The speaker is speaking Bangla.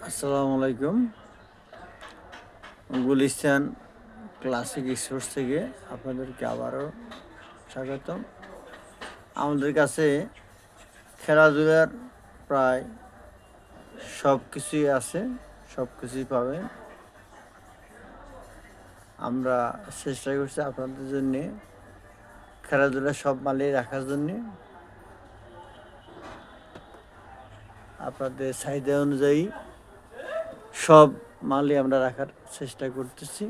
আসসালামু আলাইকুম। গুলিস্তান ক্লাসিক স্পোর্টস থেকে আপনাদেরকে আবারও স্বাগতম। আমাদের কাছে খেলাধুলার প্রায় সব কিছুই আছে, সব কিছুই পাবেন। আমরা চেষ্টা করছি আপনাদের জন্যে খেলাধুলার সব মালই রাখার জন্যে। আপনাদের চাহিদা অনুযায়ী সব মালই আমরা রাখার চেষ্টা করতেছি।